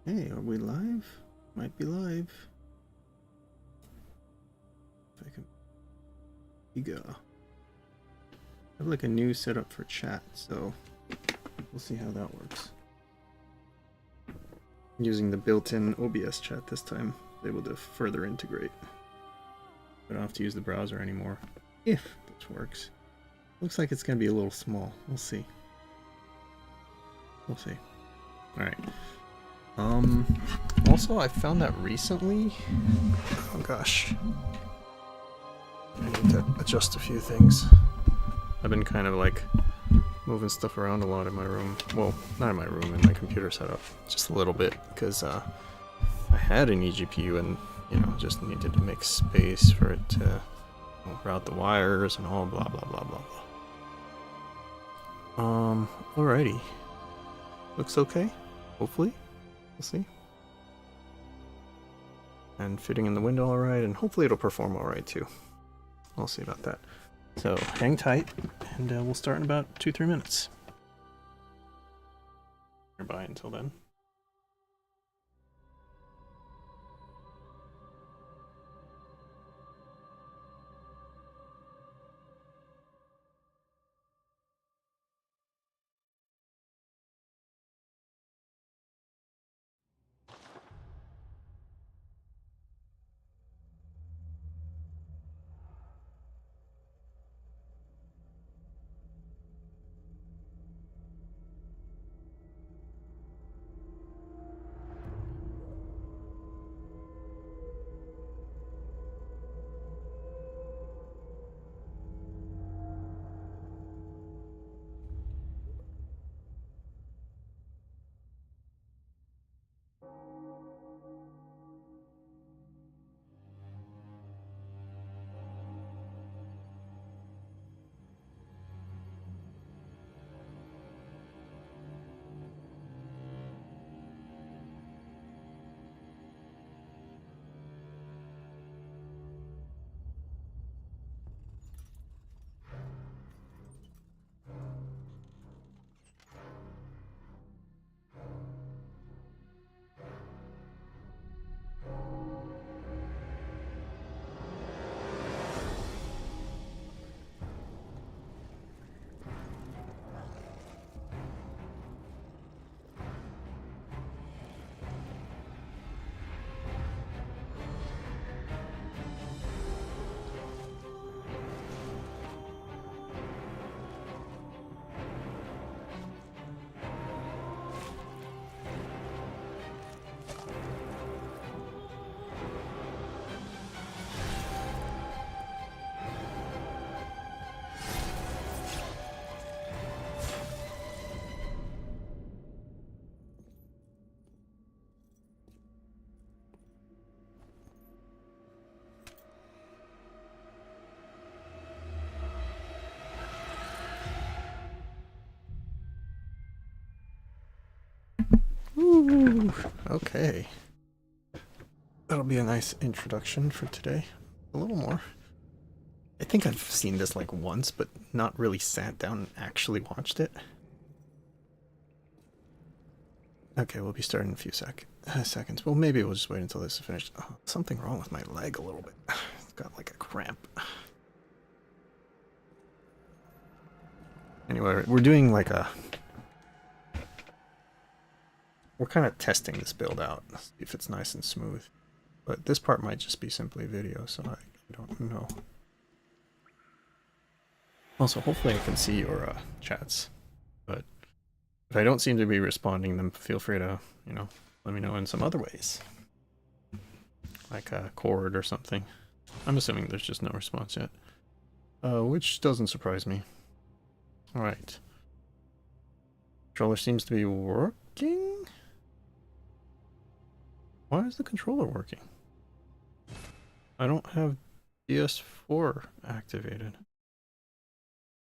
Hey, are we live? Might be live. If I can. You go. I have like a new setup for chat, so we'll see how that works. I'm using the built-in OBS chat this time, able to further integrate. I don't have to use the browser anymore, if this works. Looks like it's gonna be a little small. We'll see. We'll see. All right. Also, I found that recently. Oh gosh. I need to adjust a few things. I've been kind of like moving stuff around a lot in my room. Well, not in my room, in my computer setup. Just a little bit, because I had an eGPU and, you know, just needed to make space for it to route the wires and all blah blah blah blah blah. Alrighty. Looks okay, hopefully. We'll see. And fitting in the window alright, and hopefully it'll perform alright too. We'll see about that. So hang tight, and we'll start in about 2-3 minutes. Bye until then. Ooh, okay. That'll be a nice introduction for today. A little more. I think I've seen this like once, but not really sat down and actually watched it. Okay, we'll be starting in a few seconds. Well, maybe we'll just wait until this is finished. Oh, something wrong with my leg a little bit. It's got like a cramp. Anyway, we're doing like a... We're kind of testing this build out, see if it's nice and smooth. But this part might just be simply video, so I don't know. Also, hopefully I can see your chats. But if I don't seem to be responding, then feel free to, you know, let me know in some other ways. Like a chord or something. I'm assuming there's just no response yet. Which doesn't surprise me. Alright. Controller seems to be working? Why is the controller working? I don't have PS4 activated.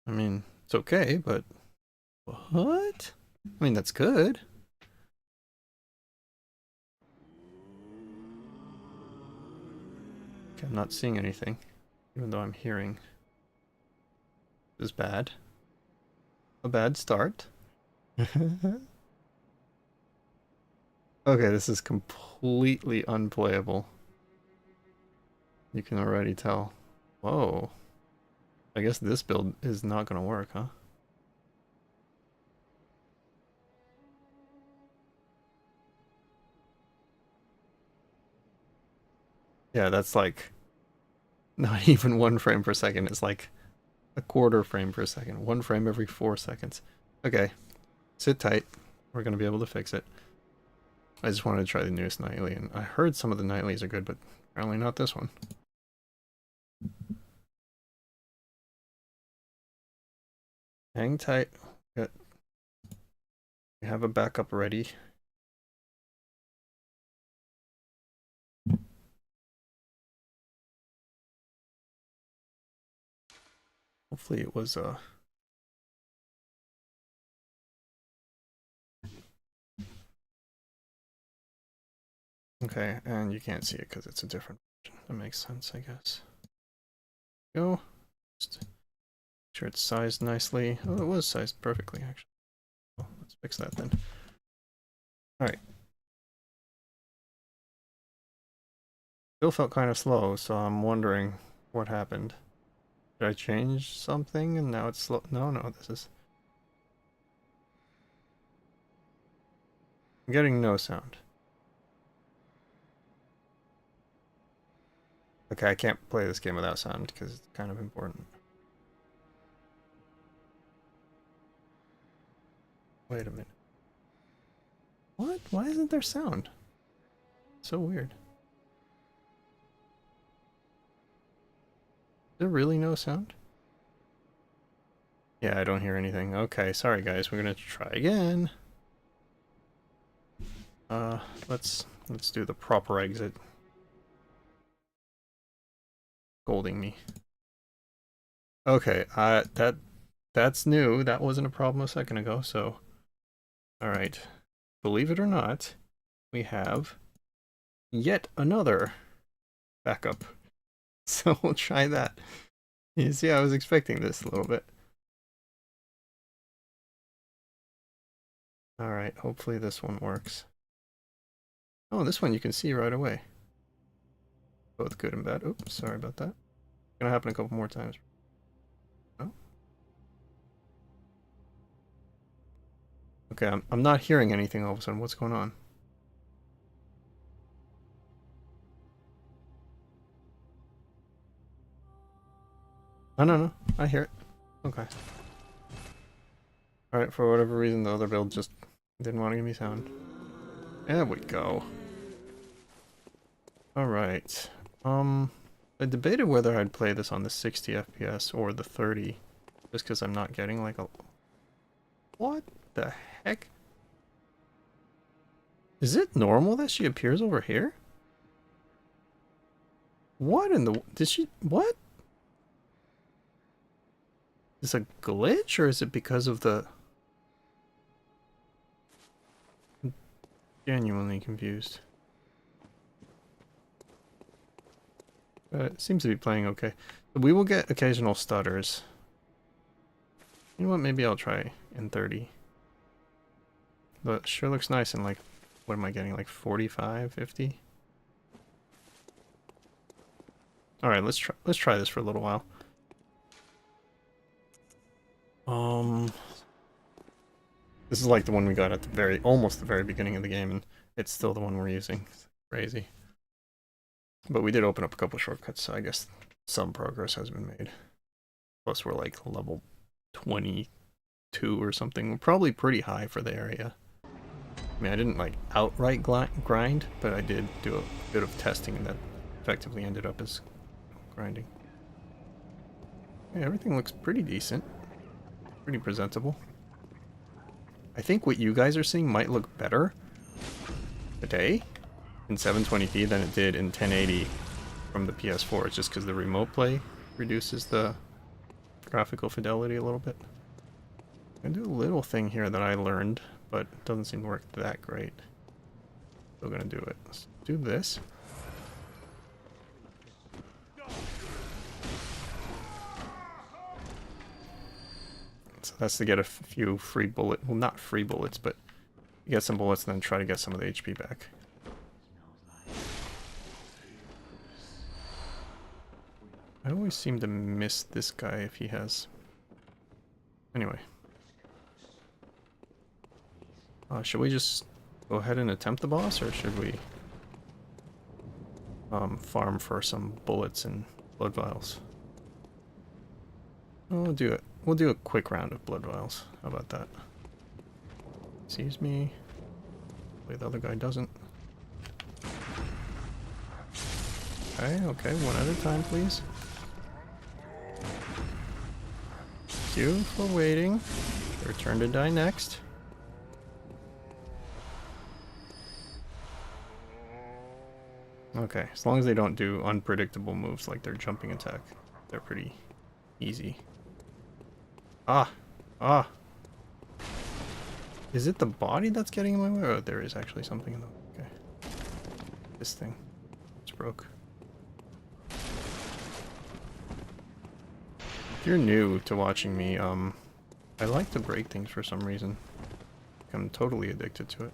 I mean, it's okay, but... What? I mean, that's good. Okay, I'm not seeing anything, even though I'm hearing. This is bad. A bad start. Okay, this is completely unplayable. You can already tell. Whoa. I guess this build is not gonna work, huh? Yeah, that's like not even 1 frame per second. It's like a quarter frame per second. 1 frame every 4 seconds. Okay, sit tight. We're gonna be able to fix it. I just wanted to try the newest nightly, and I heard some of the nightlies are good, but apparently not this one. Hang tight. We have a backup ready. Hopefully it was okay, and you can't see it because it's a different version. That makes sense, I guess. Go. Just make sure it's sized nicely. Oh, it was sized perfectly, actually. Well, let's fix that then. Alright. Still felt kind of slow, so I'm wondering what happened. Did I change something and now it's slow? No, this is... I'm getting no sound. Okay, I can't play this game without sound because it's kind of important. Wait a minute. What? Why isn't there sound? So weird. Is there really no sound? Yeah, I don't hear anything. Okay, sorry guys, we're gonna try again. Let's do the proper exit. Scolding me. Okay, that's new. That wasn't a problem a second ago, so alright. Believe it or not, we have yet another backup. So we'll try that. You see, I was expecting this a little bit. Alright, hopefully this one works. Oh, this one you can see right away. Both good and bad. Oops, sorry about that. Gonna happen a couple more times. Oh. Okay, I'm not hearing anything all of a sudden. What's going on? Oh, no, I hear it. Okay. Alright, for whatever reason, the other build just didn't want to give me sound. There we go. Alright. I debated whether I'd play this on the 60 FPS or the 30. Just because I'm not getting like a... What the heck? Is it normal that she appears over here? What in the... Did she... What? Is it a glitch or is it because of the... I'm genuinely confused. It seems to be playing okay. We will get occasional stutters. You know what? Maybe I'll try in 30. But sure looks nice in like... What am I getting? Like 45, 50? Alright, let's try this for a little while. This is like the one we got at the almost the very beginning of the game, and it's still the one we're using. It's crazy. But we did open up a couple shortcuts, so I guess some progress has been made. Plus we're like level 22 or something. We're probably pretty high for the area. I mean, I didn't like outright grind, but I did do a bit of testing that effectively ended up as grinding. Yeah, everything looks pretty decent. Pretty presentable. I think what you guys are seeing might look better today in 720p than it did in 1080 from the PS4. It's just because the remote play reduces the graphical fidelity a little bit. I'm gonna do a little thing here that I learned, but it doesn't seem to work that great. Still gonna do it. Let's do this. So that's to get a few free bullets. Well, not free bullets, but Get some bullets and then try to get some of the HP back. I always seem to miss this guy if he has... Anyway. Should we just go ahead and attempt the boss, or should we farm for some bullets and blood vials? We'll do it. We'll do a quick round of blood vials. How about that? Sees me. Wait, the other guy doesn't. Okay, one at a time, please. Thank you for waiting. Your turn to die next. Okay, as long as they don't do unpredictable moves like their jumping attack, they're pretty easy. Ah! Is it the body that's getting in my way? Oh, there is actually something in the way. Okay. This thing. It's broke. If you're new to watching me, I like to break things for some reason. I'm totally addicted to it.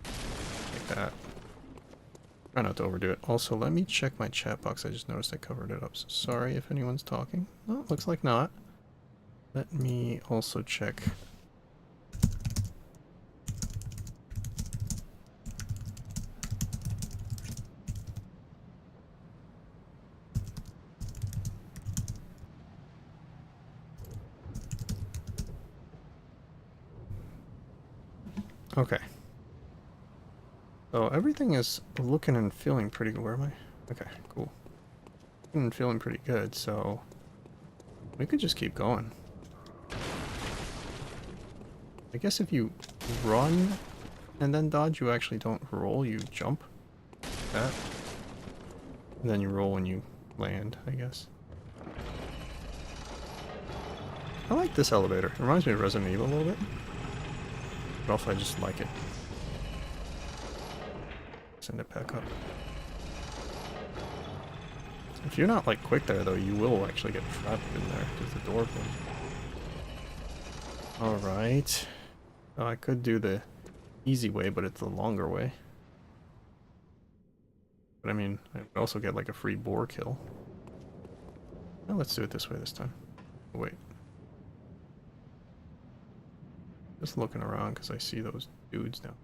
Like that. Try not to overdo it. Also, let me check my chat box. I just noticed I covered it up, so sorry if anyone's talking. Oh, looks like not. Let me also check. Okay. So everything is looking and feeling pretty good. Where am I? Okay, cool. Looking and feeling pretty good, so we could just keep going. I guess if you run and then dodge, you actually don't roll, you jump. Like that. And then you roll when you land, I guess. I like this elevator. It reminds me of Resident Evil a little bit. But also I just like it. Send it back up. If you're not like quick there though, you will actually get trapped in there because the door closes. Alright. Oh, I could do the easy way, but it's the longer way. But I mean, I would also get like a free boar kill. Well, let's do it this way this time. Oh, wait. Just looking around because I see those dudes now.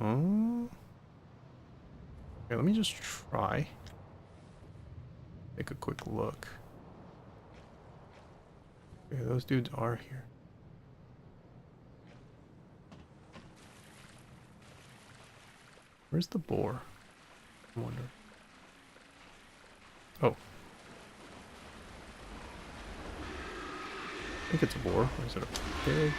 Oh. Okay, let me just try. Take a quick look. Okay, those dudes are here. Where's the boar? I wonder. Oh. I think it's a boar. Or is it a pig?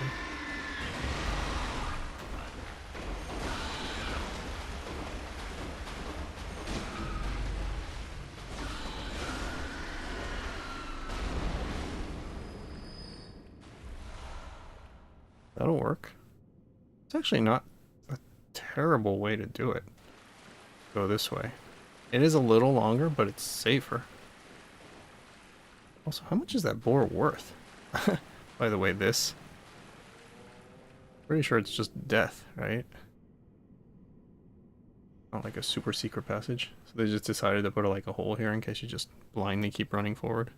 That'll work. It's actually not a terrible way to do it. Go this way. It is a little longer, but it's safer. Also, how much is that boar worth? By the way, this. Pretty sure it's just death, right? Not like a super secret passage. So they just decided to put like a hole here in case you just blindly keep running forward.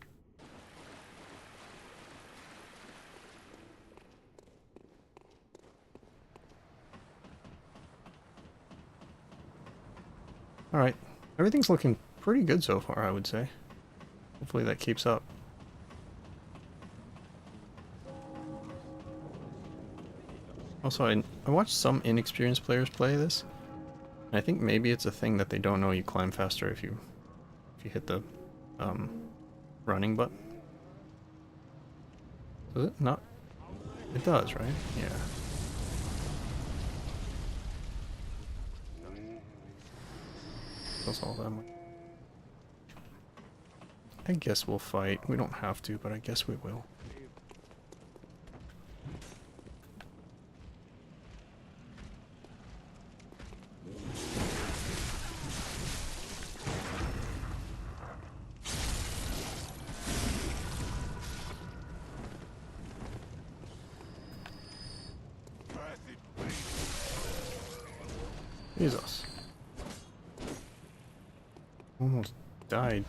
Alright, everything's looking pretty good so far, I would say. Hopefully that keeps up. Also, I watched some inexperienced players play this. And I think maybe it's a thing that they don't know you climb faster if you hit the running button. Does it not? It does, right? Yeah. That's all that much. I guess we'll fight. We don't have to, but I guess we will. Jesus. Almost died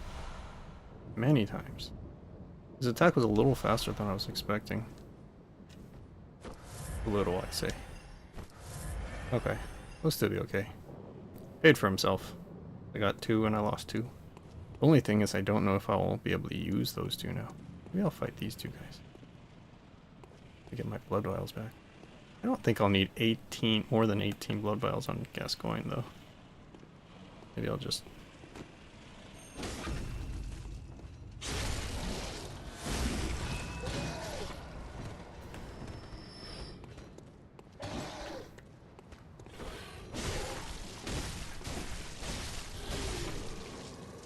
many times. His attack was a little faster than I was expecting. A little, I say. Okay. We'll still be okay. Paid for himself. I got 2 and I lost 2. The only thing is I don't know if I'll be able to use those 2 now. Maybe I'll fight these 2 guys. To get my blood vials back. I don't think I'll need 18, more than 18 blood vials on Gascoign though. Maybe I'll just...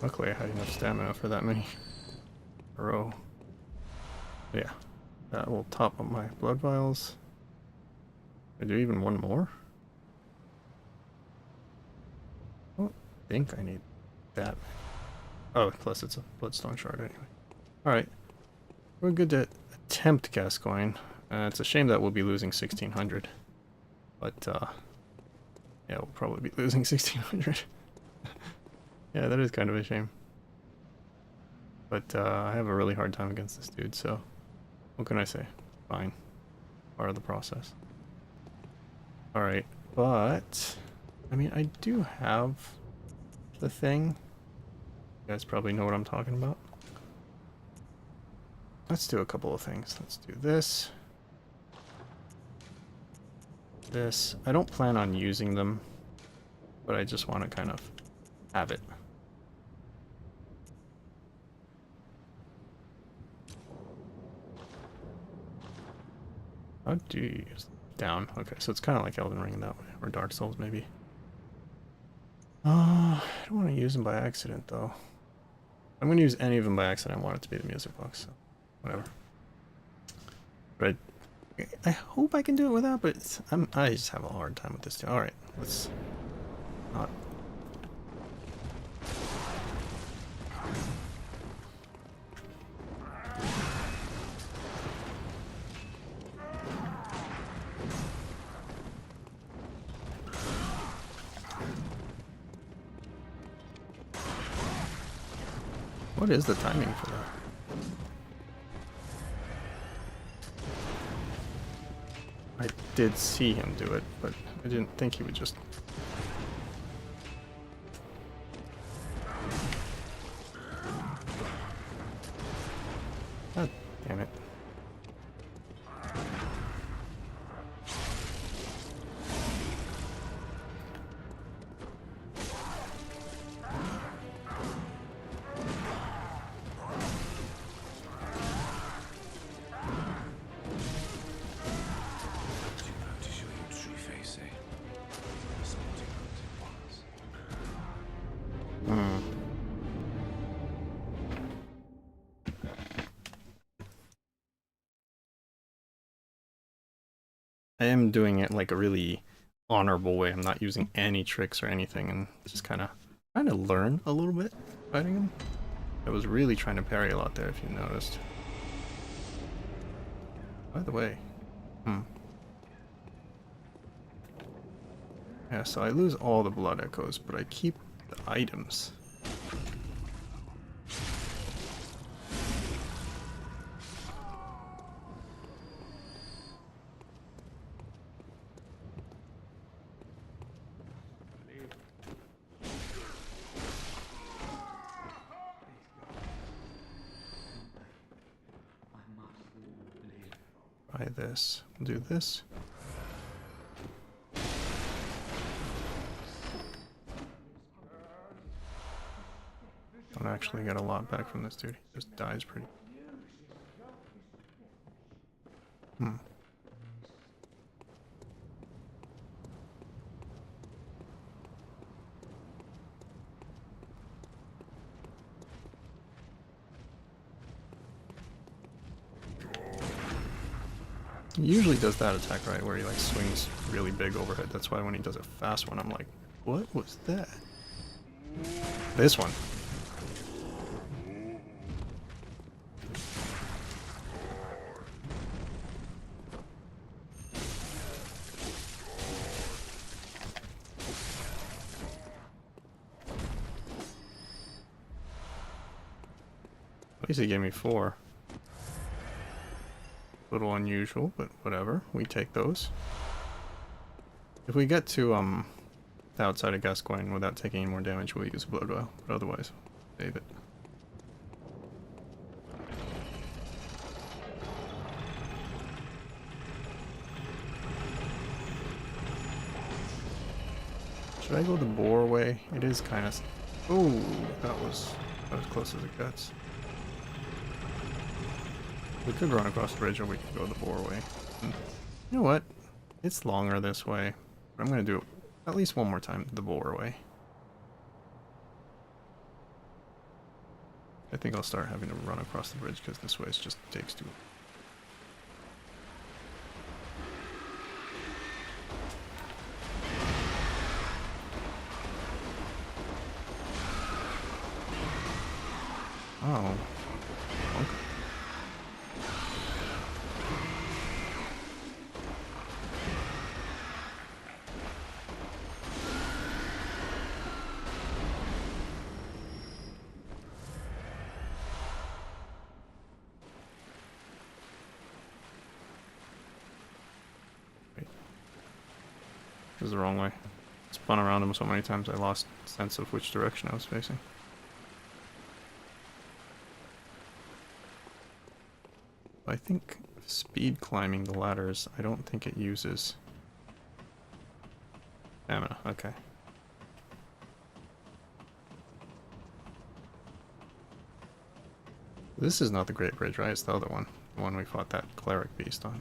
Luckily I had enough stamina for that many in a row. Yeah, that will top up my blood vials. I do even one more? I don't think I need that. Oh, plus it's a bloodstone shard anyway. Alright, we're good to attempt Gascoign. It's a shame that we'll be losing 1600. But, yeah, we'll probably be losing 1600. Yeah, that is kind of a shame. But I have a really hard time against this dude, so what can I say? Fine. Part of the process. Alright, but I mean, I do have the thing. You guys probably know what I'm talking about. Let's do a couple of things. Let's do this. This. I don't plan on using them, but I just want to kind of have it. How do you use down? Okay, so it's kind of like Elden Ring in that way, or Dark Souls maybe. I don't want to use them by accident though. I'm going to use any of them by accident. I want it to be the music box, so whatever. But I hope I can do it without, but I just have a hard time with this too. Alright, let's not... What is the timing for that? I did see him do it, but I didn't think he would just... God damn it. I am doing it like a really honorable way. I'm not using any tricks or anything, and just kind of trying to learn a little bit fighting him. I was really trying to parry a lot there, if you noticed. By the way, yeah, so I lose all the blood echoes, but I keep the items. Try this. We'll do this. Don't actually get a lot back from this dude. He just dies pretty. He usually does that attack right where he like swings really big overhead. That's why when he does a fast one, I'm like, what was that? This one. Basically gave me 4. A little unusual, but whatever. We take those. If we get to the outside of Gascoign without taking any more damage, we'll use a blood vial. But otherwise, save it. Should I go the boar way? It is kind of... Oh, that was as close as it gets. We could run across the bridge or we could go the boar way. You know what? It's longer this way. But I'm going to do it at least one more time the boar way. I think I'll start having to run across the bridge because this way it just takes too long. Oh. Okay. Wait. This is the wrong way. Spun around him so many times I lost sense of which direction I was facing. I think speed climbing the ladders, I don't think it uses stamina. Okay. This is not the Great Bridge, right? It's the other one. The one we fought that cleric beast on.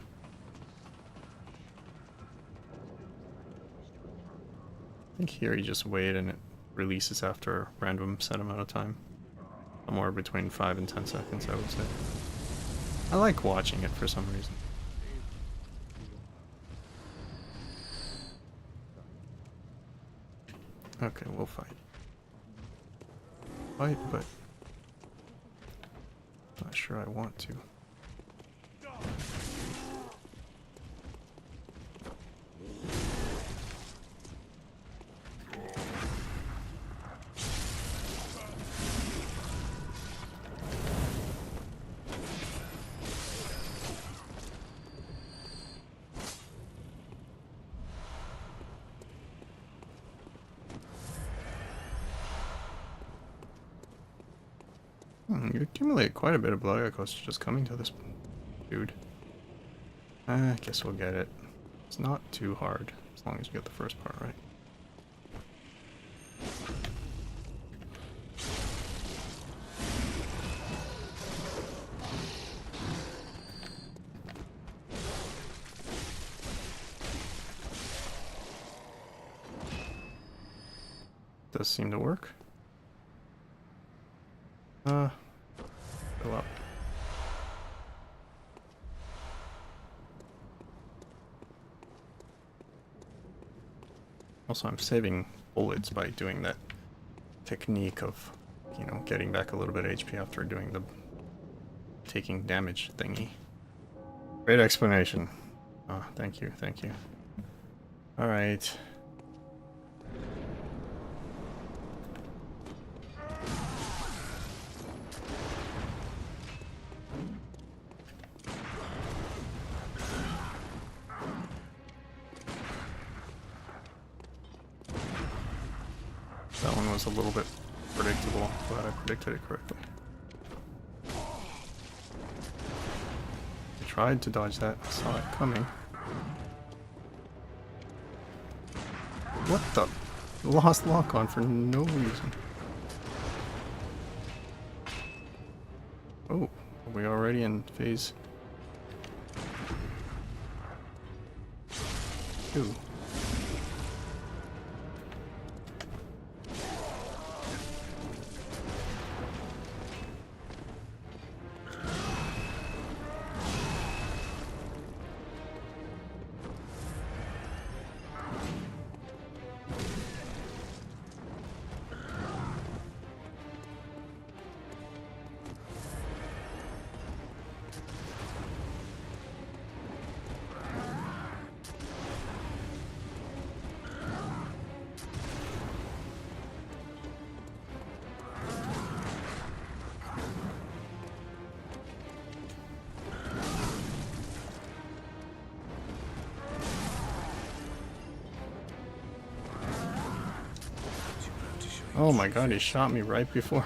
I think here you just wait and it releases after a random set amount of time. Somewhere between 5 and 10 seconds, I would say. I like watching it for some reason. Okay, we'll fight. Fight, but not sure I want to. You accumulate quite a bit of blood echoes just coming to this dude. I guess we'll get it. It's not too hard, as long as you get the first part right. Does seem to work. Fill up. Also, I'm saving bullets by doing that technique of, you know, getting back a little bit of HP after doing the taking damage thingy. Great explanation. Oh, thank you, thank you. Alright. That one was a little bit predictable. Glad I predicted it correctly. I tried to dodge that. I saw it coming. What the? Lost lock on for no reason. Oh, are we already in phase 2? Oh my god, he shot me right before.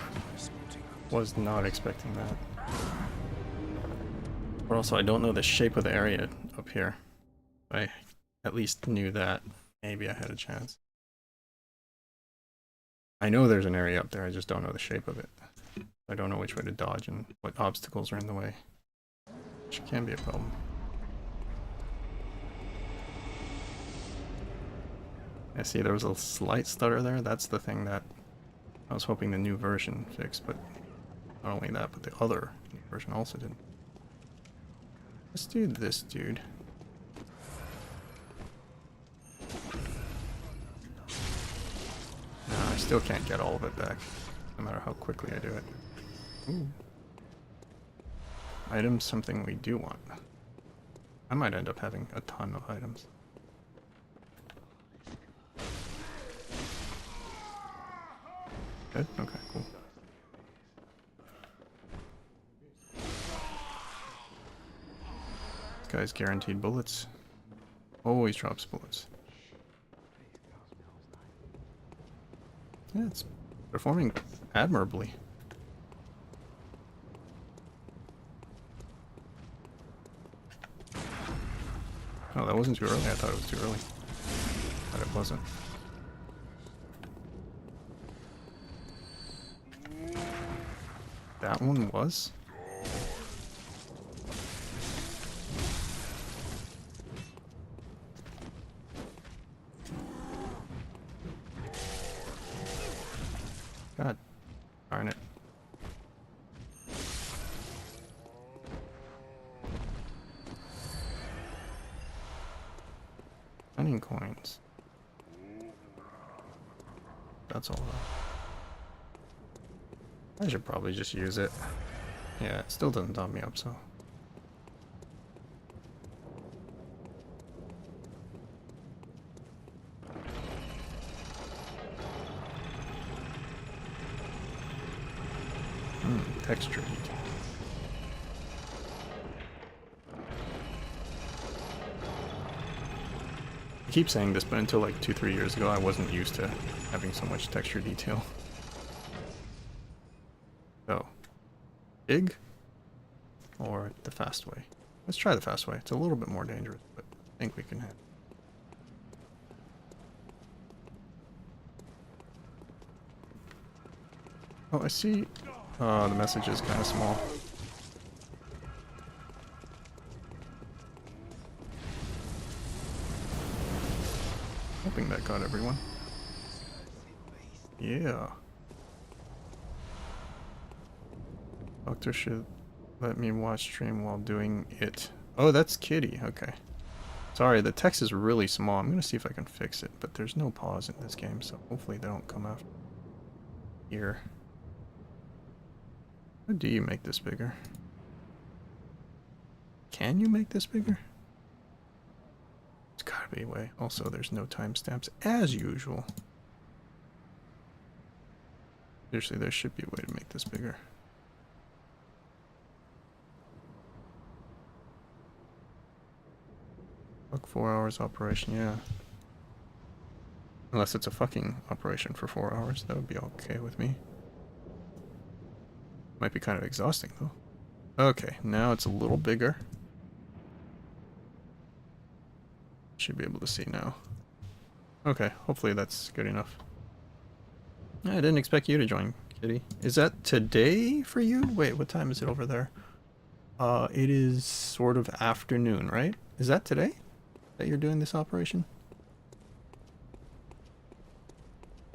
Was not expecting that. But also, I don't know the shape of the area up here. If I at least knew that, maybe I had a chance. I know there's an area up there, I just don't know the shape of it. I don't know which way to dodge and what obstacles are in the way. Which can be a problem. I see there was a slight stutter there. That's the thing that I was hoping the new version fixed, but not only that, but the other new version also didn't. Let's do this dude. No, I still can't get all of it back, no matter how quickly I do it. Ooh. Items, something we do want. I might end up having a ton of items. Good? Okay, cool. This guy's guaranteed bullets. Always drops bullets. Yeah, it's performing admirably. Oh, that wasn't too early. I thought it was too early. But it wasn't. That one was? God darn it. Cunning coins. That's all. I should probably just use it. Yeah, it still doesn't top me up, so. Texture heat. I keep saying this, but until like 2-3 years ago, I wasn't used to having so much texture detail. So, big or the fast way? Let's try the fast way. It's a little bit more dangerous, but I think we can have. Oh, I see. The message is kind of small. Hoping that got everyone. Yeah. Doctor should let me watch stream while doing it. Oh, that's Kitty. Okay. Sorry, the text is really small. I'm gonna see if I can fix it, but there's no pause in this game, so hopefully they don't come after here. How do you make this bigger? Can you make this bigger? It's gotta be a way. Also, there's no timestamps as usual. Seriously, there should be a way to make this bigger. Fuck 4 hours operation, yeah. Unless it's a fucking operation for 4 hours, that would be okay with me. Might be kind of exhausting though. Okay, now it's a little bigger. Should be able to see now. Okay, hopefully that's good enough. I didn't expect you to join, Kitty. Is that today for you? Wait, what time is it over there? It is sort of afternoon, right? Is that today that you're doing this operation?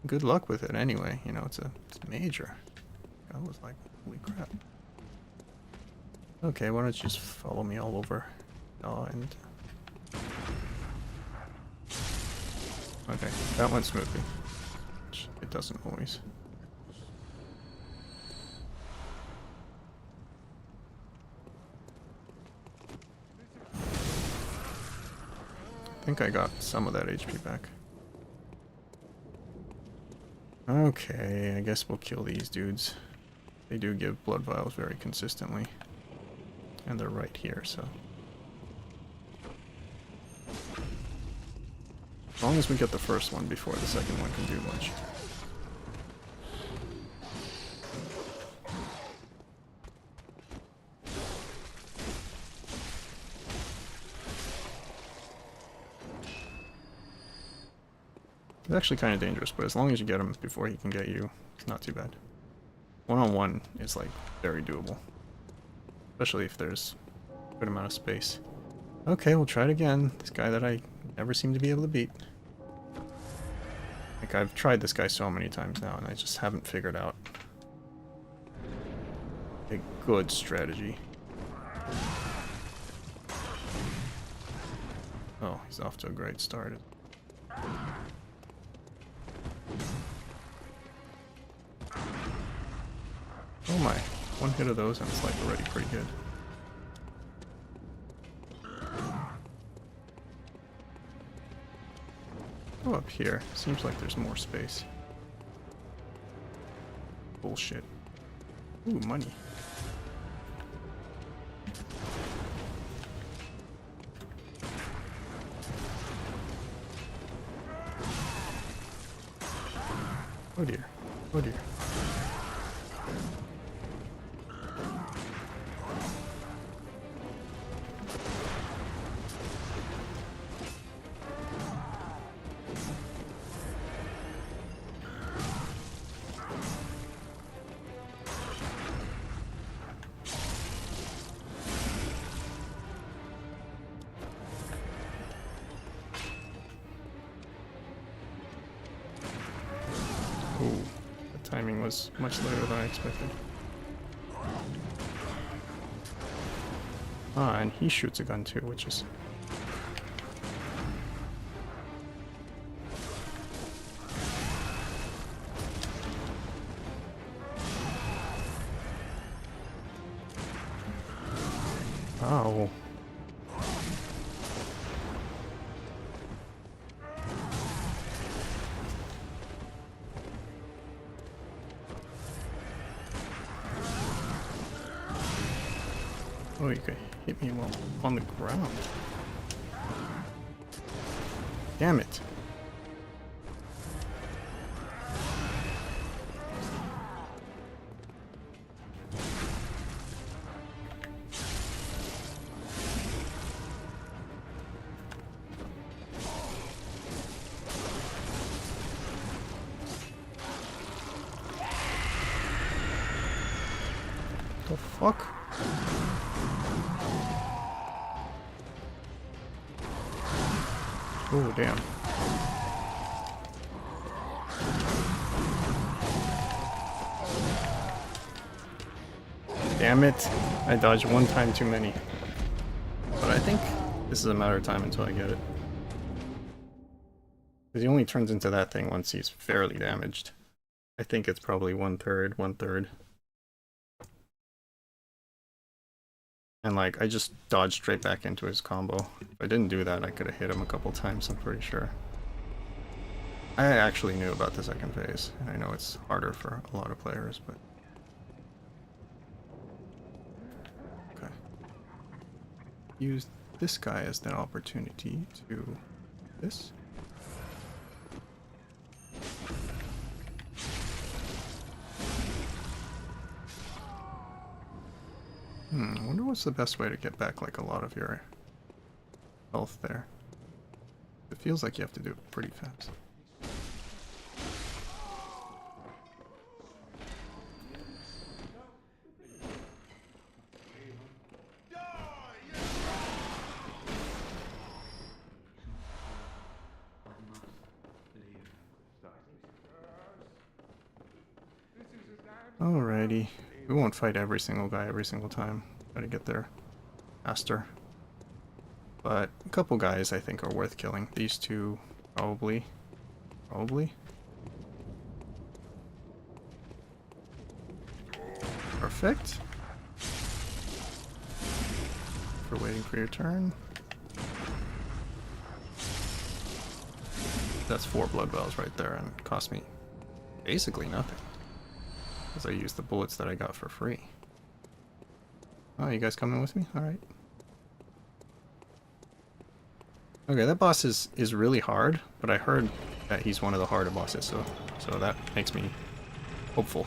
Good luck with it anyway. You know, it's major. I was like, holy crap. Okay, why don't you just follow me all over? And okay, that went smoothly. Which it doesn't always. I think I got some of that HP back. Okay, I guess we'll kill these dudes. They do give blood vials very consistently. And they're right here, so. As long as we get the first one before the second one can do much. It's actually kind of dangerous, but as long as you get him before he can get you, it's not too bad. One-on-one is like very doable. Especially if there's a good amount of space. Okay, we'll try it again. This guy that I never seem to be able to beat. Like, I've tried this guy so many times now, and I just haven't figured out a good strategy. Oh, he's off to a great start. Oh my, one hit of those and it's like already pretty good. Go up here, seems like there's more space. Bullshit. Ooh, money. Oh dear, oh dear. Ooh, the timing was much later than I expected. Ah, and he shoots a gun too, which is... Oh. Oh, you could hit me while on the ground. Damn it. The fuck? Oh, damn. Damn it. I dodged one time too many. But I think this is a matter of time until I get it. Because he only turns into that thing once he's fairly damaged. I think it's probably 1/3, 1/3. And like, I just dodged straight back into his combo. If I didn't do that, I could have hit him a couple times, I'm pretty sure. I actually knew about the second phase, and I know it's harder for a lot of players, but... Okay. Use this guy as the opportunity to... this? I wonder what's the best way to get back like a lot of your health there. It feels like you have to do it pretty fast. Alrighty. We won't fight every single guy every single time. Try to get there faster. But a couple guys I think are worth killing. These two, probably. Probably. Perfect. For waiting for your turn. That's 4 blood bells right there, and it cost me basically nothing. Because I used the bullets that I got for free. Oh, you guys coming with me? Alright. Okay, that boss is really hard, but I heard that he's one of the harder bosses, so that makes me hopeful.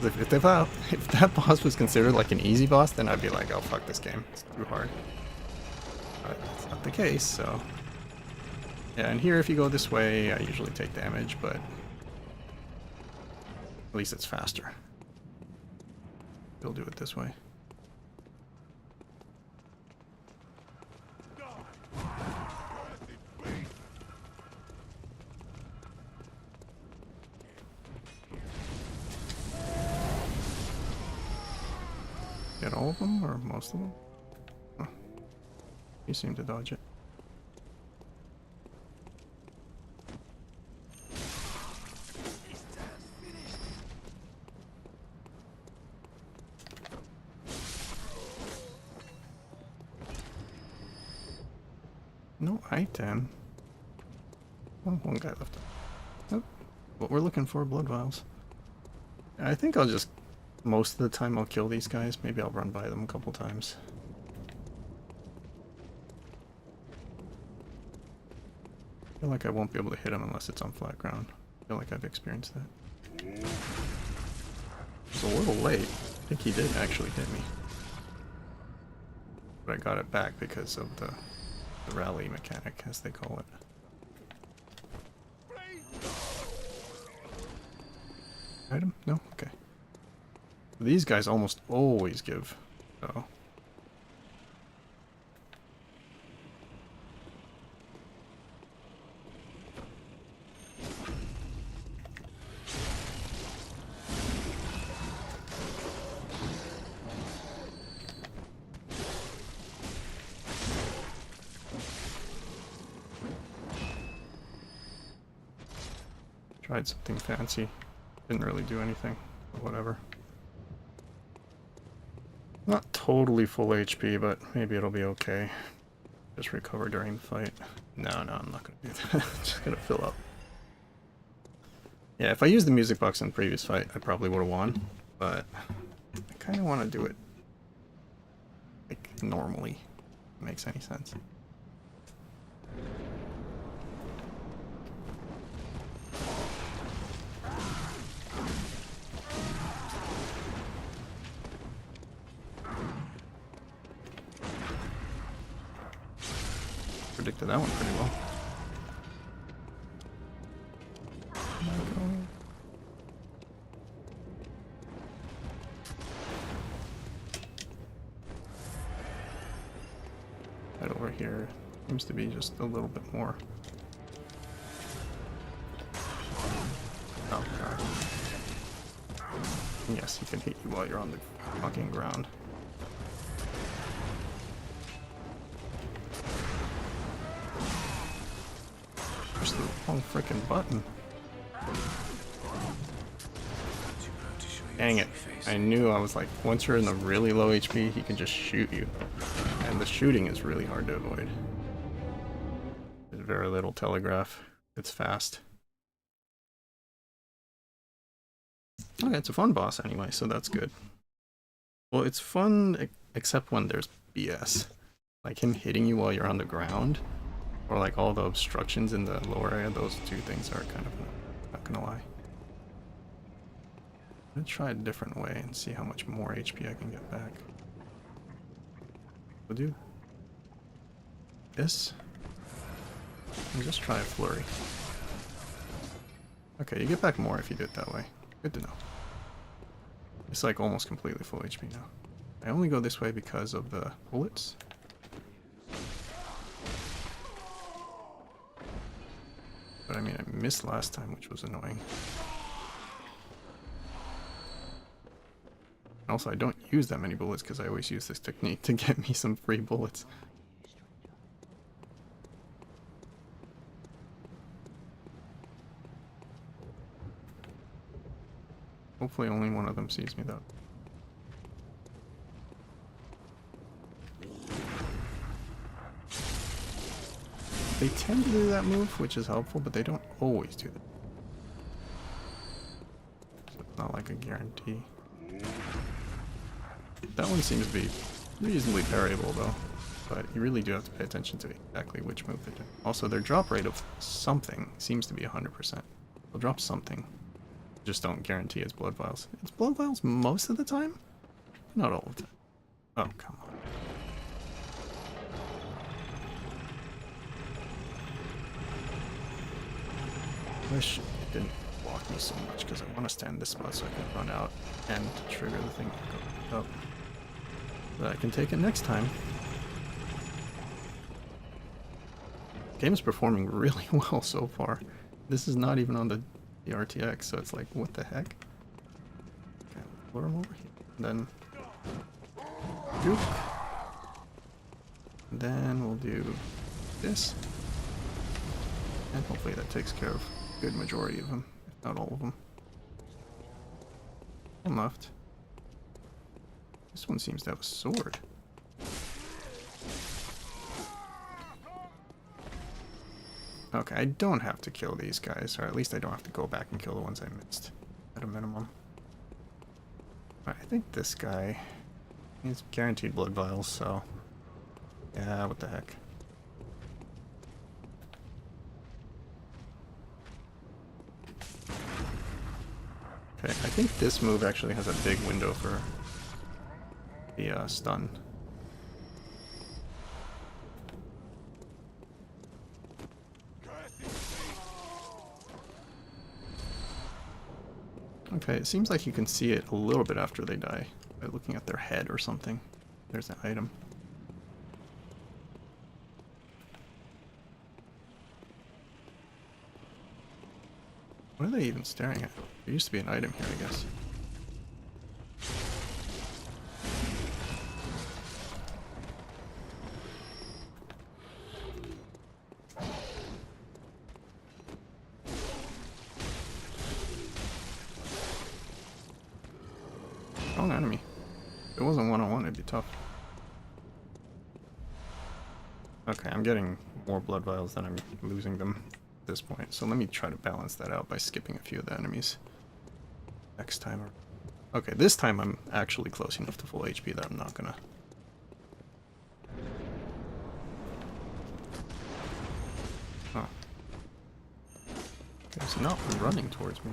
If that boss was considered like an easy boss, then I'd be like, oh fuck this game, it's too hard. But that's not the case, so... Yeah, and here if you go this way, I usually take damage, but at least it's faster. We'll do it this way. Get all of them, or most of them? Oh. You seem to dodge it. No item. Oh, one guy left. Nope. What we're looking for, blood vials. I think I'll just... Most of the time I'll kill these guys. Maybe I'll run by them a couple times. I feel like I won't be able to hit him unless it's on flat ground. I feel like I've experienced that. It's a little late. I think he did actually hit me. But I got it back because of the rally mechanic, as they call it. Item? No? Okay. These guys almost always give, so... Tried something fancy. Didn't really do anything, but whatever. Not totally full HP, but maybe it'll be okay. Just recover during the fight. No, I'm not gonna do that. I'm just gonna fill up. Yeah, if I used the music box in the previous fight, I probably would have won, but I kind of want to do it like normally. If it makes any sense. Predicted that one pretty well. Right over here seems to be just a little bit more. Oh god. Yes, he can hit you while you're on the fucking ground. Push the wrong frickin' button. Dang it. I knew. I was like, once you're in the really low HP, he can just shoot you. And the shooting is really hard to avoid. There's very little telegraph. It's fast. Okay, it's a fun boss anyway, so that's good. Well, it's fun except when there's BS. Like him hitting you while you're on the ground. Or like all the obstructions in the lower area, those two things are kind of, not gonna lie. I'm gonna try a different way and see how much more HP I can get back. We'll do this. And just try a flurry. Okay, you get back more if you do it that way. Good to know. It's like almost completely full HP now. I only go this way because of the bullets. But I mean, I missed last time, which was annoying. Also, I don't use that many bullets because I always use this technique to get me some free bullets. Hopefully only one of them sees me though. They tend to do that move, which is helpful, but they don't always do that. So it's not like a guarantee. That one seems to be reasonably variable though, but you really do have to pay attention to exactly which move they do. Also, their drop rate of something seems to be 100%. They'll drop something. Just don't guarantee it's blood vials. It's blood vials most of the time? Not all the time. Oh, come on. wish it didn't block me so much because I want to stand this spot so I can run out and trigger the thing to go up. But I can take it next time. The game is performing really well so far. This is not even on the RTX, so it's like, what the heck? Okay, lure him over here. And then juke. And then we'll do this. And hopefully that takes care of a good majority of them, if not all of them. One left. This one seems to have a sword. Okay, I don't have to kill these guys, or at least I don't have to go back and kill the ones I missed, at a minimum. I think this guy, he's guaranteed blood vials, so yeah, what the heck. Okay, I think this move actually has a big window for the stun. Okay, it seems like you can see it a little bit after they die by looking at their head or something. There's an item. What are they even staring at? There used to be an item here, I guess. Strong enemy. If it wasn't one-on-one, it'd be tough. Okay, I'm getting more blood vials than I'm losing them at this point. So let me try to balance that out by skipping a few of the enemies next time. Okay, this time I'm actually close enough to full HP that I'm not gonna... Oh. Okay, it's not running towards me.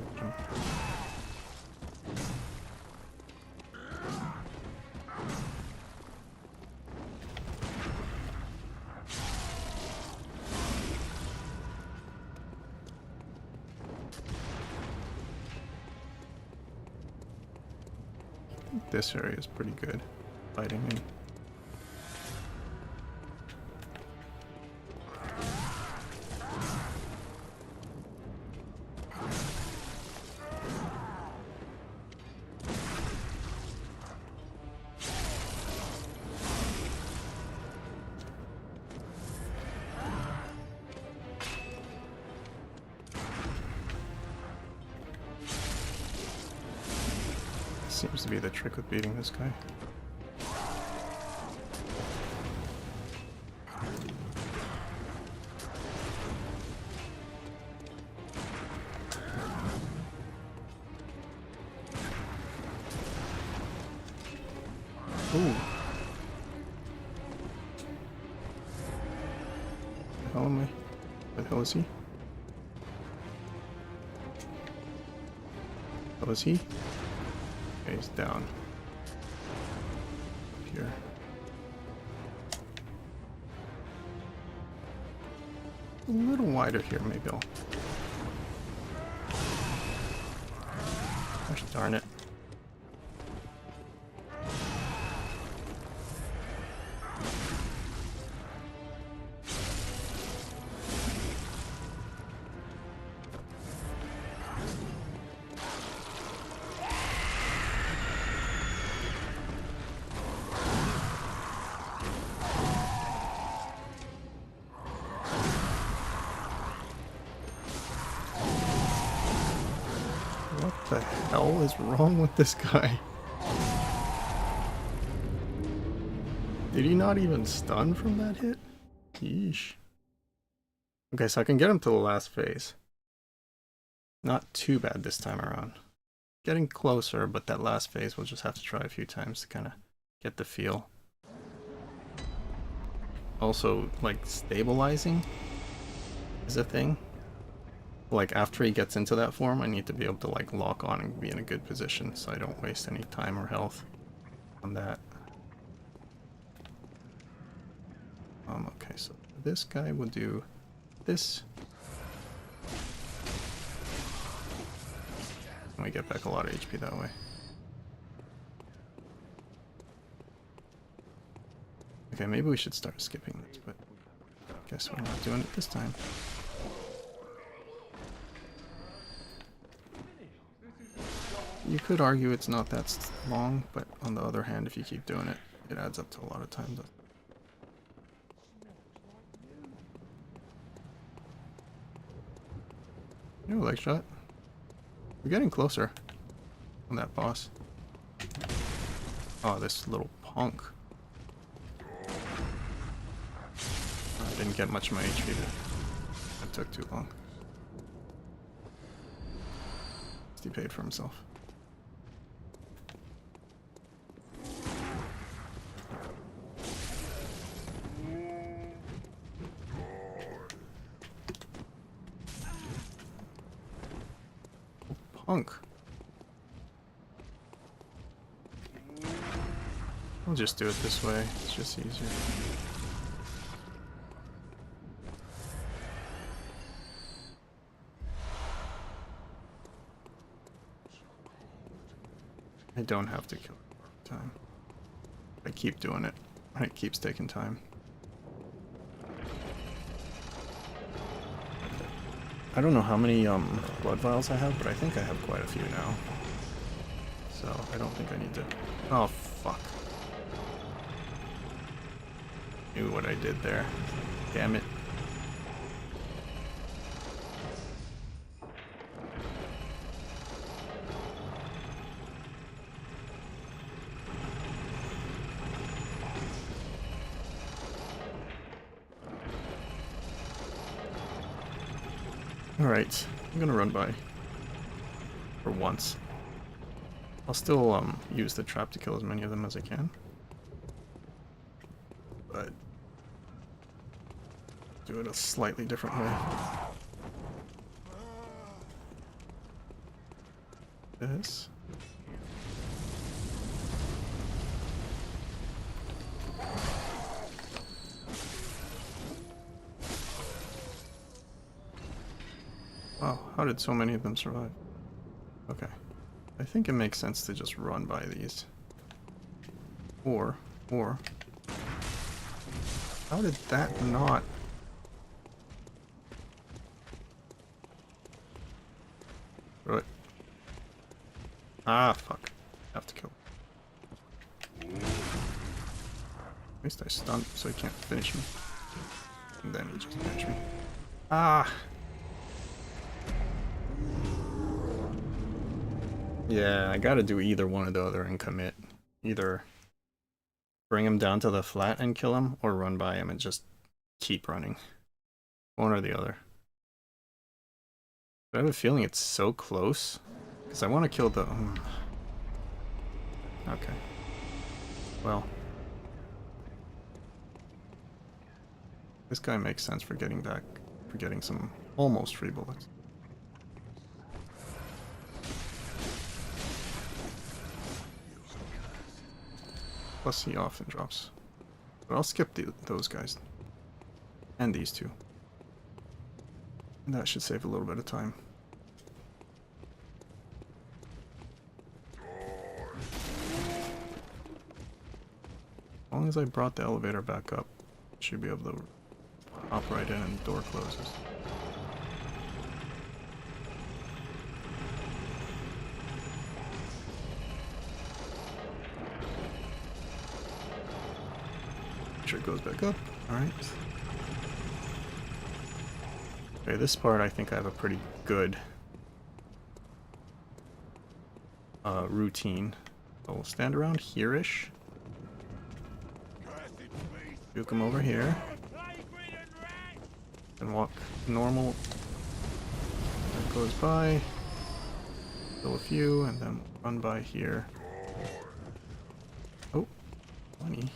This area is pretty good fighting in. Seems to be the trick with beating this guy. Ooh. The hell am I? Where the hell is he? How is he? Okay, he's down. Up here. A little wider here, maybe I'll... Gosh darn it. What the hell is wrong with this guy? Did he not even stun from that hit? Yeesh. Okay, so I can get him to the last phase. Not too bad this time around. Getting closer, but that last phase we'll just have to try a few times to kind of get the feel. Also, like, stabilizing is a thing. Like, after he gets into that form, I need to be able to, like, lock on and be in a good position so I don't waste any time or health on that. Okay, so this guy will do this. definitely get back a lot of HP that way. Okay, maybe we should start skipping this, but guess we're not doing it this time. You could argue it's not that long, but on the other hand, if you keep doing it, it adds up to a lot of time. New leg shot. We're getting closer on that boss. Oh, this little punk. I didn't get much of my HP there. That took too long. He paid for himself. Punk. I'll just do it this way. It's just easier. I don't have to kill it every time. I keep doing it, and it keeps taking time. I don't know how many blood vials I have, but I think I have quite a few now. So I don't think I need to... Oh, fuck. Knew what I did there. Damn it. Alright, I'm gonna run by. For once. I'll still use the trap to kill as many of them as I can. But do it a slightly different way. This. Wow, how did so many of them survive? Okay. I think it makes sense to just run by these. Or... How did that not... Right. Ah, fuck. Have to kill. At least I stunned so he can't finish me. And then he just finished me. Ah! Yeah, I gotta do either one or the other and commit. Either bring him down to the flat and kill him, or run by him and just keep running. One or the other. But I have a feeling it's so close. Because I want to kill the... Okay. Well. This guy makes sense for getting back, for getting some almost free bullets. Plus he often drops. But I'll skip those guys. And these two. And that should save a little bit of time. As long as I brought the elevator back up, I should be able to hop right in and the door closes. Sure it goes back up. Alright. Okay, this part I think I have a pretty good routine. So we'll stand around here-ish. Juke him over here. And walk normal. That goes by. Kill a few, and then run by here. Oh, money.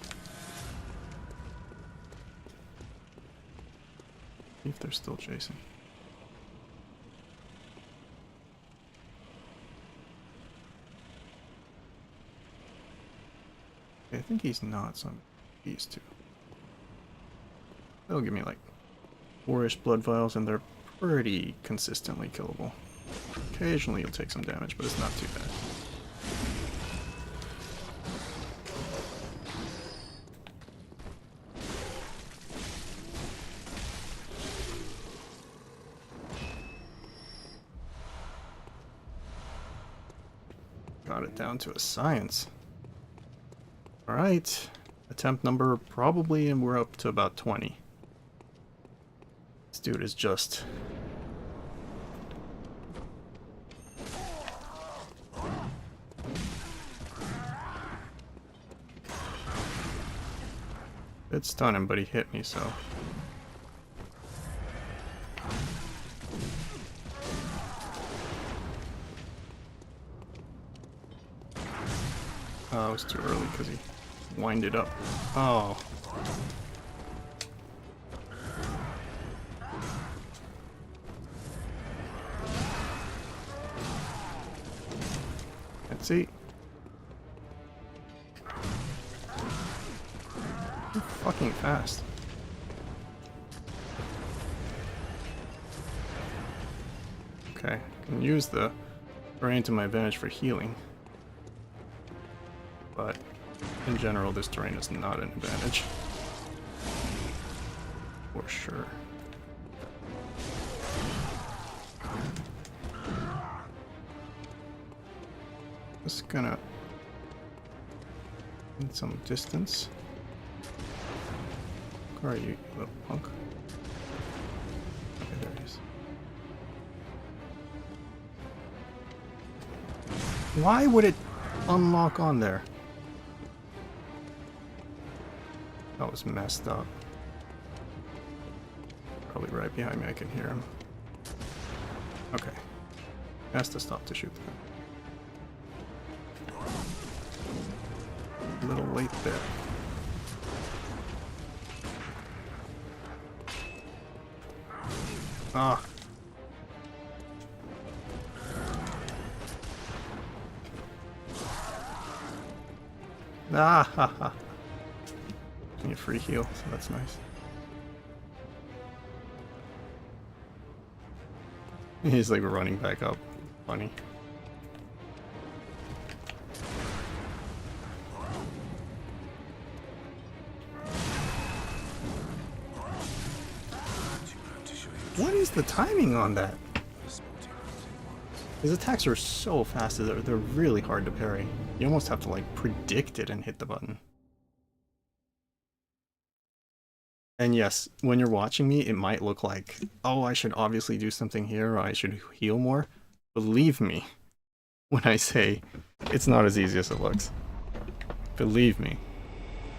See if they're still chasing. Okay, I think he's not, so I'm these two. They'll give me like 4-ish blood vials, and they're pretty consistently killable. Occasionally you'll take some damage, but it's not too bad. Got it down to a science. Alright. Attempt number probably, and we're up to about 20. This dude is just... It stunned him, but he hit me, so... Oh, it was too early because he winded up. Oh. Let's see. You're fucking fast. Okay, I can use the terrain to my advantage for healing. But in general, this terrain is not an advantage. For sure. Just gonna need some distance. Where are you, little punk? Okay, there he is. Why would it unlock on there? That was messed up. Probably right behind me, I can hear him. Okay. Has to stop to shoot them. A little late there. Ah. Ah ha ha. Need a free heal, so that's nice. He's like running back up. Funny. What is the timing on that? His attacks are so fast, they're really hard to parry. You almost have to like predict it and hit the button. And yes, when you're watching me, it might look like, oh, I should obviously do something here, or I should heal more. Believe me when I say it's not as easy as it looks. Believe me.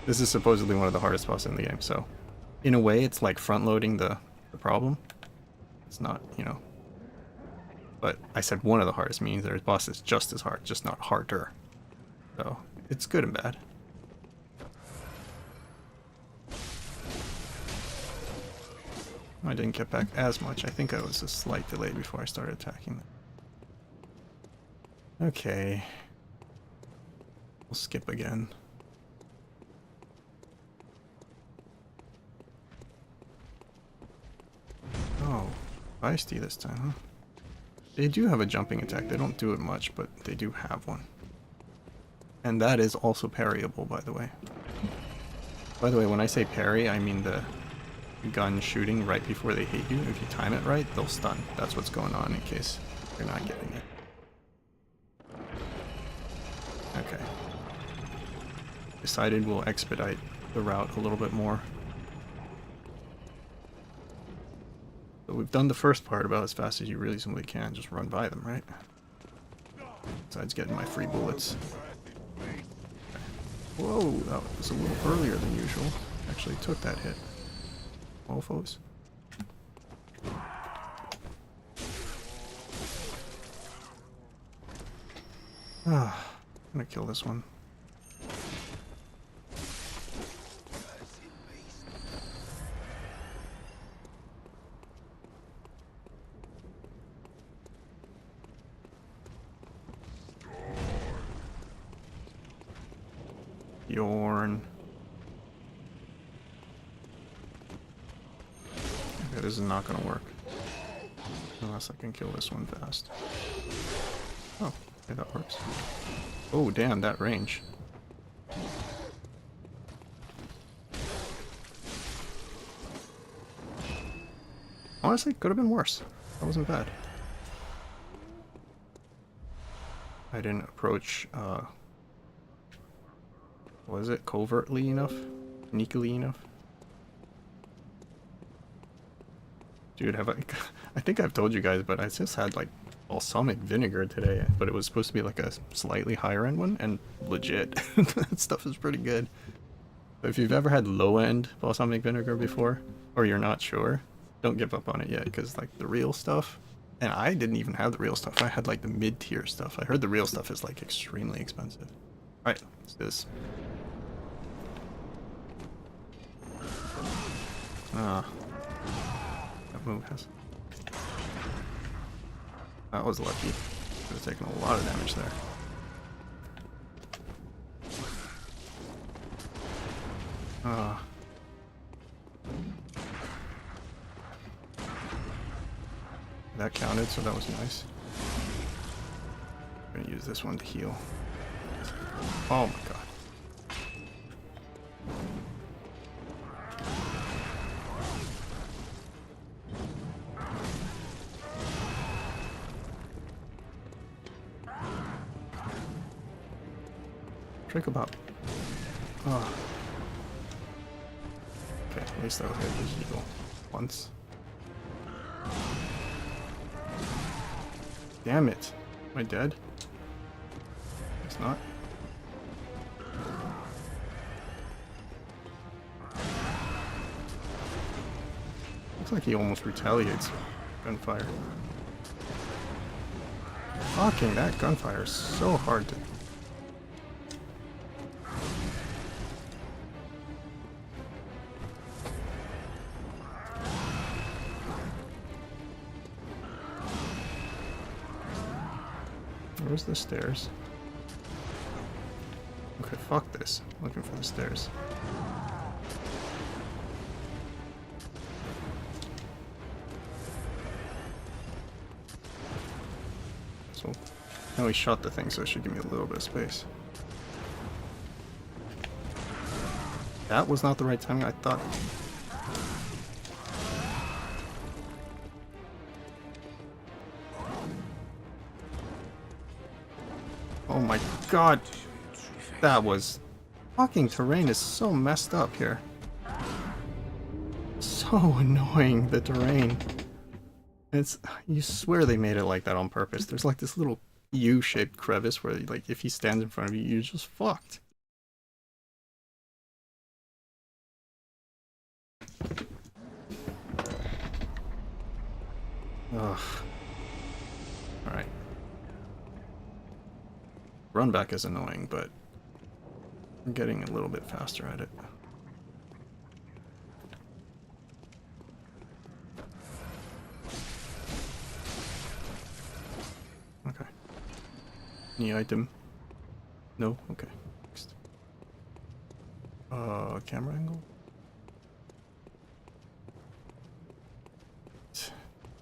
This is supposedly one of the hardest bosses in the game, so in a way it's like front-loading the problem. It's not, you know. But I said one of the hardest, means there's bosses just as hard, just not harder. So it's good and bad. I didn't get back as much. I think I was a slight delay before I started attacking them. Okay. We'll skip again. Oh, feisty this time, huh? They do have a jumping attack. They don't do it much, but they do have one. And that is also parryable, by the way. By the way, when I say parry, I mean the gun shooting right before they hit you. If you time it right, they'll stun. That's what's going on in case you're not getting it. Okay. Decided we'll expedite the route a little bit more. So we've done the first part about as fast as you reasonably can. Just run by them, right? Besides getting my free bullets. Okay. Whoa, that was a little earlier than usual. Actually took that hit. Mofos. Ah, I'm gonna kill this one. Yorn. Okay, this is not gonna work. Unless I can kill this one fast. Oh, okay, that works. Oh, damn, that range. Honestly, could have been worse. That wasn't bad. I didn't approach, what is it? Covertly enough? Sneakily enough? Dude, I think I've told you guys, but I just had, like, balsamic vinegar today, but it was supposed to be, like, a slightly higher end one, and legit. That stuff is pretty good. So if you've ever had low-end balsamic vinegar before, or you're not sure, don't give up on it yet, because, like, the real stuff, and I didn't even have the real stuff, I had, like, the mid-tier stuff. I heard the real stuff is, like, extremely expensive. Alright, let's do this. That move has... That was lucky. Could have taken a lot of damage there. That counted, so that was nice. I'm gonna use this one to heal. Oh my god. Trick about. Oh. Okay, at least I'll hit the heal once. Damn it. Am I dead? It's not. Looks like he almost retaliates gunfire. Fucking, that gunfire is so hard to... Where's the stairs? Okay, fuck this. I'm looking for the stairs. So, now he shot the thing, so it should give me a little bit of space. That was not the right timing, I thought. Oh my god. That was... Fucking terrain is so messed up here. So annoying, the terrain. It's... You swear they made it like that on purpose. There's like this little U-shaped crevice where, like, if he stands in front of you, you're just fucked. Ugh. Alright. Run back is annoying, but I'm getting a little bit faster at it. Okay. Any item? No? Okay. Next. Camera angle?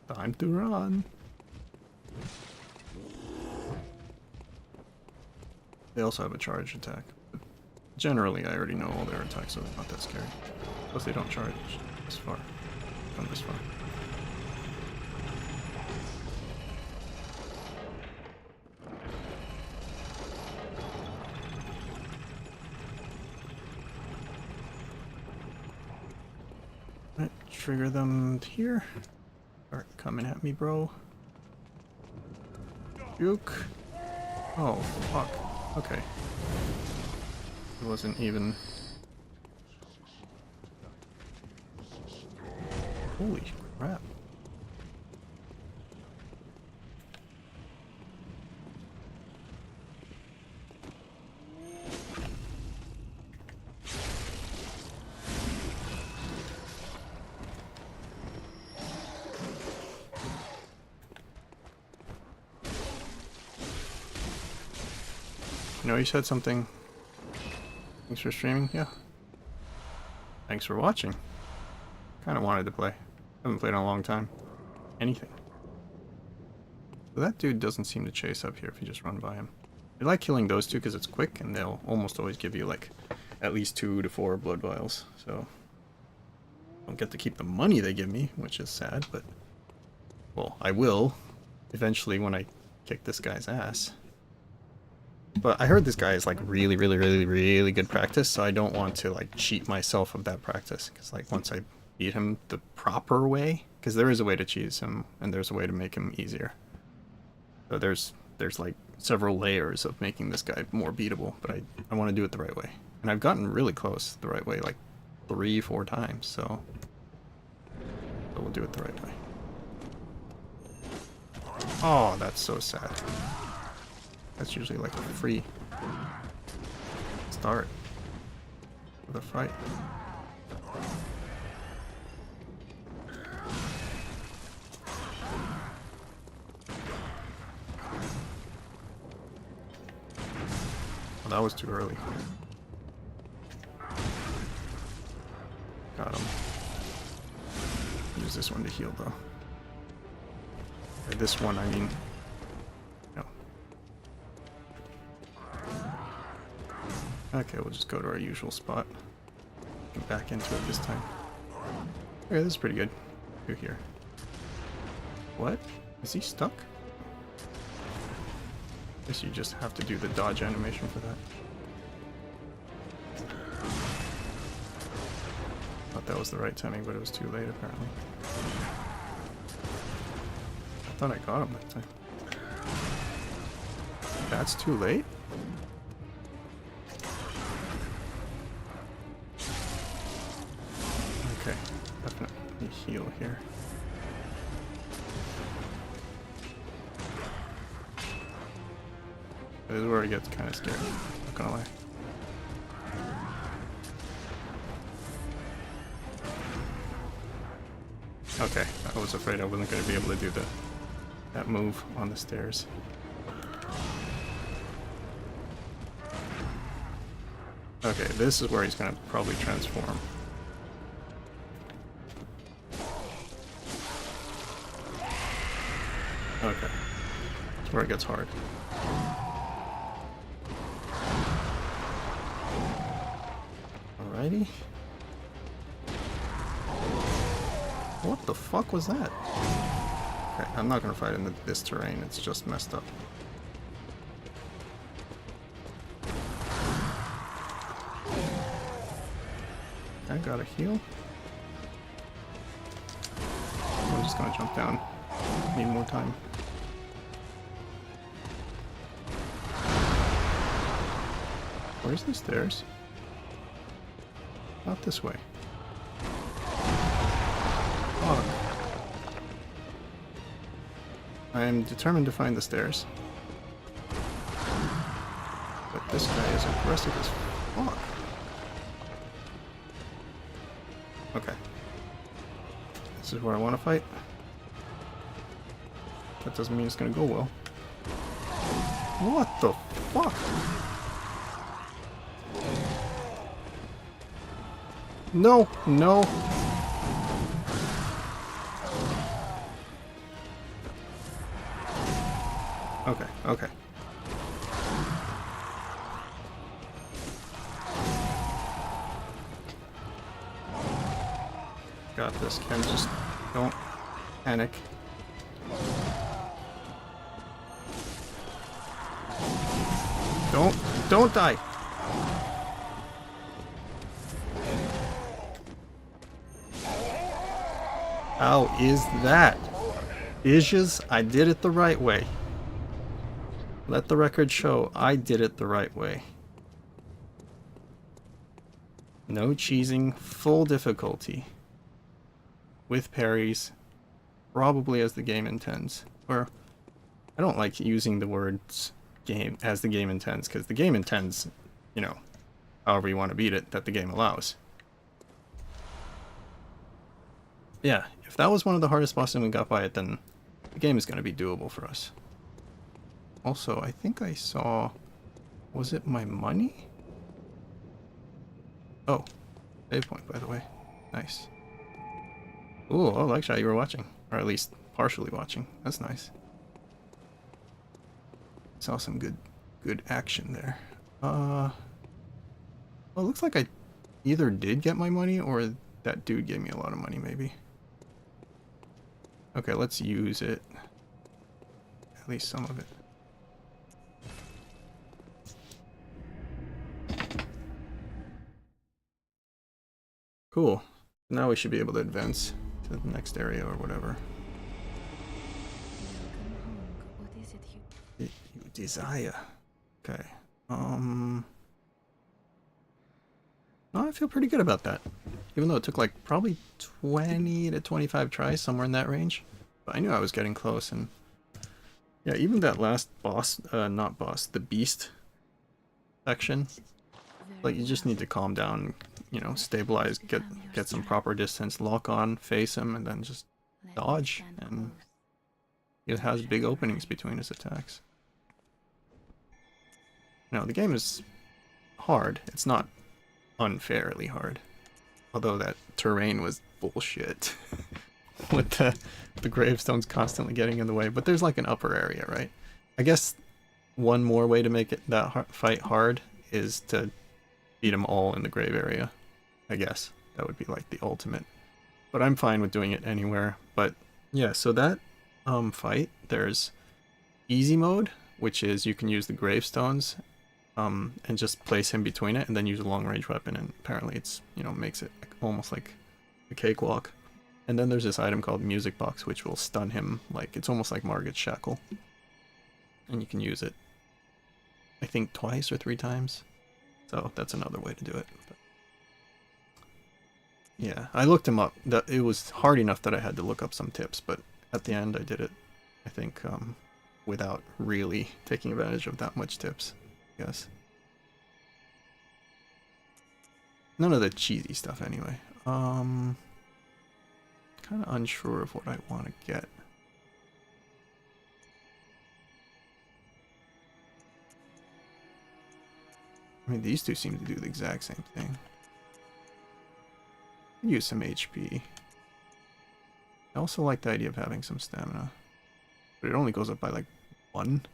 Time to run. They also have a charge attack. But generally, I already know all their attacks, so it's not that scary. Plus, they don't charge this far. Come this far. Right, trigger them here. Start coming at me, bro. Juke. Oh, fuck. Okay. It wasn't even... Holy crap. You know, you said something. Thanks for streaming, yeah. Thanks for watching. Kinda wanted to play. Haven't played in a long time. Anything. That dude doesn't seem to chase up here if you just run by him. I like killing those two because it's quick and they'll almost always give you like at least 2 to 4 blood vials. So I don't get to keep the money they give me, which is sad, but well, I will eventually when I kick this guy's ass. But I heard this guy is like really good practice, so I don't want to like cheat myself of that practice. Because like once I beat him the proper way, because there is a way to cheese him and there's a way to make him easier. So there's like several layers of making this guy more beatable, but I want to do it the right way. And I've gotten really close the right way, like 3-4 times, so we'll do it the right way. Oh, that's so sad. That's usually like a free start of the fight. Well, that was too early. Got him. Use this one to heal though. Or this one, I mean. No. Okay, we'll just go to our usual spot. Get back into it this time. Okay, this is pretty good. Go here. What? Is he stuck? Guess you just have to do the dodge animation for that. Thought that was the right timing, but it was too late apparently. I thought I got him that time. That's too late? Okay, definitely heal here. This is where it gets kind of scary, not gonna lie. Okay, I was afraid I wasn't going to be able to do that move on the stairs. Okay, this is where he's going to probably transform. Okay, that's where it gets hard. Alrighty. What the fuck was that? Okay, I'm not gonna fight in this terrain, it's just messed up. I gotta heal. I'm just gonna jump down. Need more time. Where's the stairs? Not this way. Fuck. I am determined to find the stairs. But this guy is aggressive as fuck. Okay. This is where I want to fight. That doesn't mean it's gonna go well. What the fuck? No, no. Okay, okay. Got this, Ken. Just don't panic. Don't die. How is that? Issues, I did it the right way. Let the record show I did it the right way. No cheesing, full difficulty. With parries, probably as the game intends. Or, I don't like using the words game as the game intends, because the game intends, you know, however you want to beat it, that the game allows. Yeah, if that was one of the hardest bosses and we got by it, then the game is going to be doable for us. Also, I think I saw... Was it my money? Oh, save point, by the way. Nice. Ooh, I like how you were watching. Or at least partially watching. That's nice. Saw some good action there. Well, it looks like I either did get my money or that dude gave me a lot of money, maybe. Okay, let's use it. At least some of it. Cool. Now we should be able to advance to the next area or whatever. What is it You desire. Okay. No, I feel pretty good about that. Even though it took like probably 20 to 25 tries, somewhere in that range. But I knew I was getting close, and yeah, even that last boss, not boss, the beast section, like you just need to calm down, you know, stabilize, get some proper distance, lock on, face him, and then just dodge, and it has big openings between his attacks. No, the game is hard. It's not unfairly hard. Although that terrain was bullshit. With the gravestones constantly getting in the way. But there's like an upper area, right? I guess one more way to make it that fight hard is to beat them all in the grave area. I guess that would be like the ultimate. But I'm fine with doing it anywhere. But yeah, so that fight, there's easy mode, which is you can use the gravestones and just place him between it and then use a long range weapon, and apparently it's, you know, makes it almost like a cakewalk. And then there's this item called Music Box, which will stun him, like it's almost like Margaret's Shackle, and you can use it I think twice or 3 times, so that's another way to do it. But yeah, I looked him up. That it was hard enough that I had to look up some tips, but at the end I did it, I think, without really taking advantage of that much tips. Yes. None of the cheesy stuff anyway. Kind of unsure of what I want to get. I mean, these two seem to do the exact same thing. Use some HP. I also like the idea of having some stamina. But it only goes up by like 1.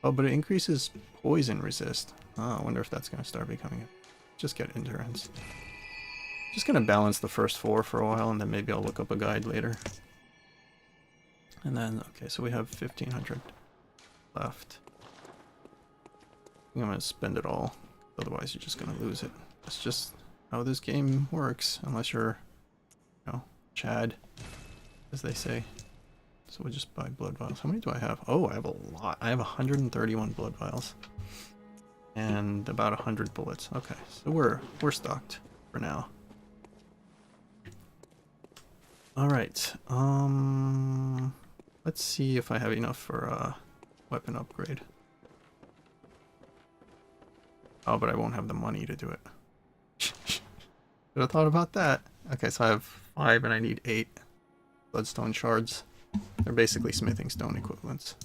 Oh, but it increases poison resist. Oh, I wonder if that's going to start becoming it. Just get endurance. Just going to balance the first 4 for a while, and then maybe I'll look up a guide later. And then, okay, so we have 1,500 left. I'm going to spend it all. Otherwise, you're just going to lose it. That's just how this game works, unless you're, you know, Chad, as they say. So we'll just buy blood vials. How many do I have? Oh, I have a lot. I have 131 blood vials. And about 100 bullets. Okay, so we're stocked for now. Alright. Let's see if I have enough for a weapon upgrade. Oh, but I won't have the money to do it. Should have thought about that. Okay, so I have 5 and I need 8 bloodstone shards. They're basically smithing stone equivalents.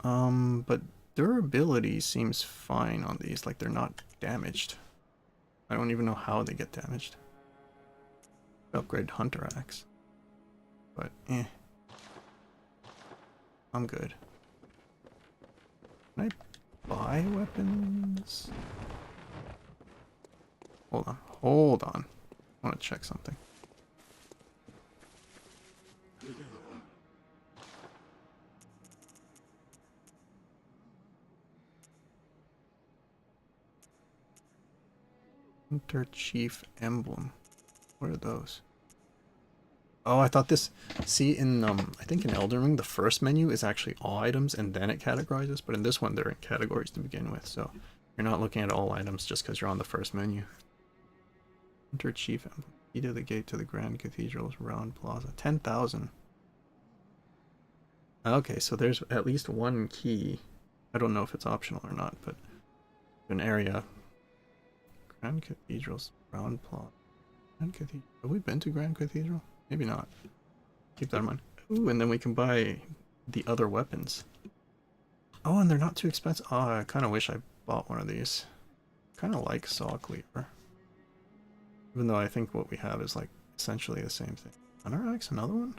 But durability seems fine on these, like they're not damaged. I don't even know how they get damaged. Upgrade Hunter Axe. But, I'm good. Can I buy weapons? Hold on. I want to check something. Hunter Chief Emblem. What are those? Oh, I thought this... See, in, I think in Elden Ring, the first menu is actually all items, and then it categorizes. But in this one, they're in categories to begin with, so you're not looking at all items just because you're on the first menu. Hunter Chief Emblem. Key to the gate to the Grand Cathedral's round plaza. 10,000. Okay, so there's at least one key. I don't know if it's optional or not, but an area. Grand Cathedral's round plaza. Grand Cathedral. Have we been to Grand Cathedral? Maybe not. Keep that in mind. Ooh, and then we can buy the other weapons. Oh, and they're not too expensive. Oh, I kind of wish I bought one of these. Kind of like Saw Cleaver. Even though I think what we have is like essentially the same thing. Hunter Axe, another one?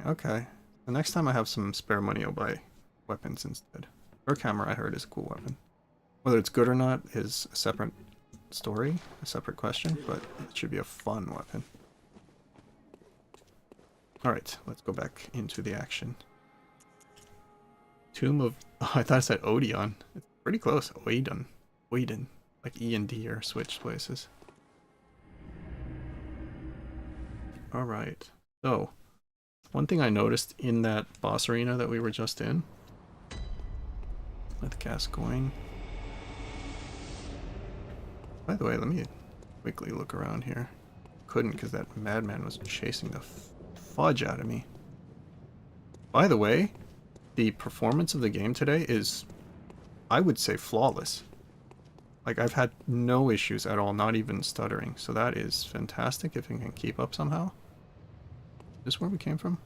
Okay. The next time I have some spare money, I'll buy weapons instead. Dark hammer, I heard, is a cool weapon. Whether it's good or not is a separate story, a separate question, but it should be a fun weapon. Alright, let's go back into the action. Tomb of... Oh, I thought it said Odeon. It's pretty close. Oedon. Oedon. Like E and D are switched places. Alright, so... One thing I noticed in that boss arena that we were just in... With Gascoign... By the way, let me quickly look around here. Couldn't because that madman was chasing the fudge out of me. By the way, the performance of the game today is, I would say, flawless. Like, I've had no issues at all, not even stuttering. So that is fantastic if it can keep up somehow. Is this where we came from?